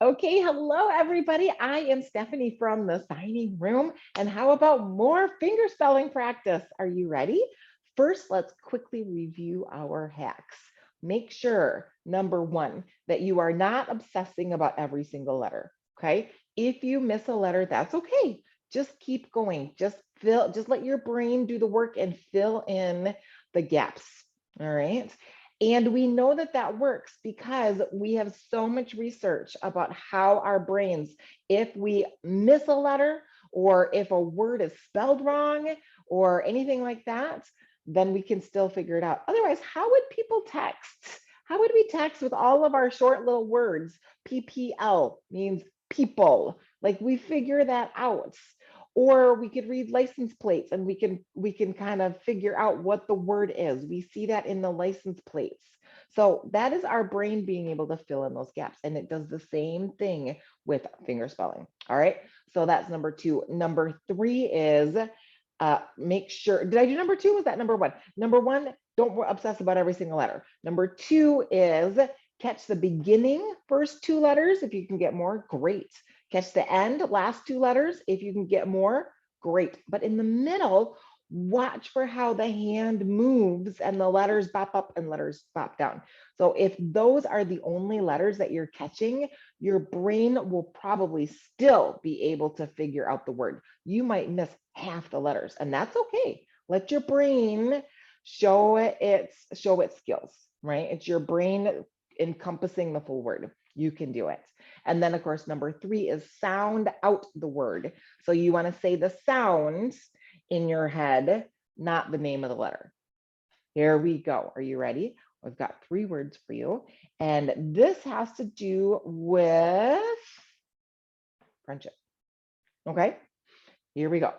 Okay, hello everybody. I am Stephanie from the signing room. And how about more finger spelling practice? Are you ready? First, let's quickly review our hacks. Make sure, number one, that you are not obsessing about every single letter. Okay. If you miss a letter, that's okay. Just keep going. Just let your brain do the work and fill in the gaps. All right. And we know that that works because we have so much research about how our brains, if we miss a letter or if a word is spelled wrong or anything like that, then we can still figure it out. Otherwise, how would people text? How would we text with all of our short little words? PPL means people. Like we figure that out. Or we could read license plates and we can kind of figure out what the word is. We see that in the license plates. So that is our brain being able to fill in those gaps. And it does the same thing with finger spelling. All right. So that's number two. Number three is make sure, did I do number two? Was that number one? Number one, don't obsess about every single letter. Number two is catch the beginning first two letters. If you can get more, great. Catch the end, last two letters. If you can get more, great. But in the middle, watch for how the hand moves and the letters bop up and letters bop down. So if those are the only letters that you're catching, your brain will probably still be able to figure out the word. You might miss half the letters, and that's okay. Let your brain show its skills, right? It's your brain encompassing the full word. You can do it. And then of course, number three is sound out the word. So you want to say the sound in your head, not the name of the letter. Here we go. Are you ready? We've got three words for you. And this has to do with friendship. Okay, here we go.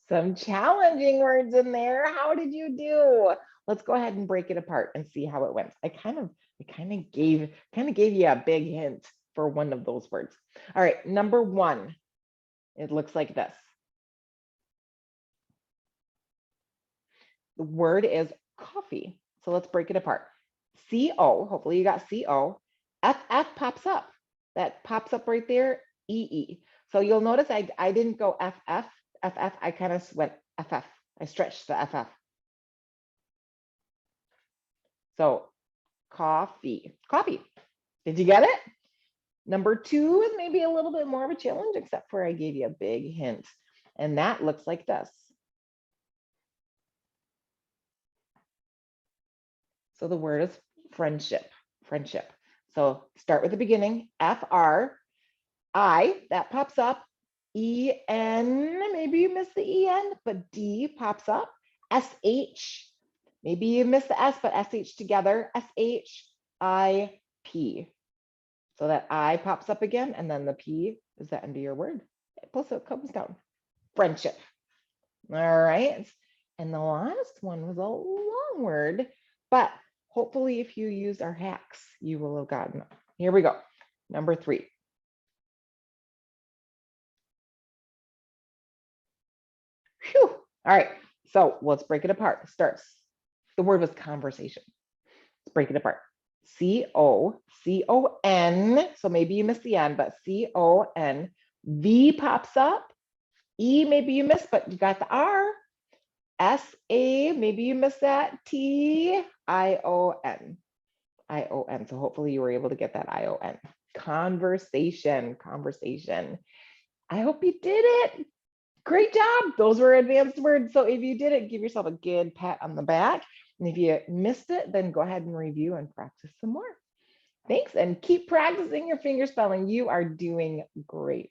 Some challenging words in there. How did you do? Let's go ahead and break it apart and see how it went. I kind of gave you a big hint for one of those words. All right, number one, it looks like this. The word is coffee. So let's break it apart. C-O, hopefully you got C-O. F-F pops up. That pops up right there, E-E. So you'll notice I didn't go F-F, F-F, I kind of went F-F. I stretched the F-F. So coffee. Did you get it? Number two is maybe a little bit more of a challenge, except for I gave you a big hint. And that looks like this. So the word is friendship. So start with the beginning, F-R-I, that pops up. E-N, maybe you missed the E-N, but D pops up. S-H, maybe you missed the S, but S-H together, S-H-I-P. So that I pops up again, and then the P is the end of your word. Plus it comes down. Friendship. All right. And the last one was a long word, but hopefully if you use our hacks, you will have gotten it. Here we go. Number three. Whew. All right. So let's break it apart. Starts. The word was conversation. Let's break it apart. C-O-C-O-N. So maybe you missed the N, but C-O-N. V pops up. E, maybe you missed, but you got the R. S-A, maybe you missed that. T-I-O-N. I-O-N. So hopefully you were able to get that I-O-N. Conversation. I hope you did it. Great job. Those were advanced words. So if you did it, give yourself a good pat on the back. And if you missed it, then go ahead and review and practice some more. Thanks, and keep practicing your finger spelling. You are doing great.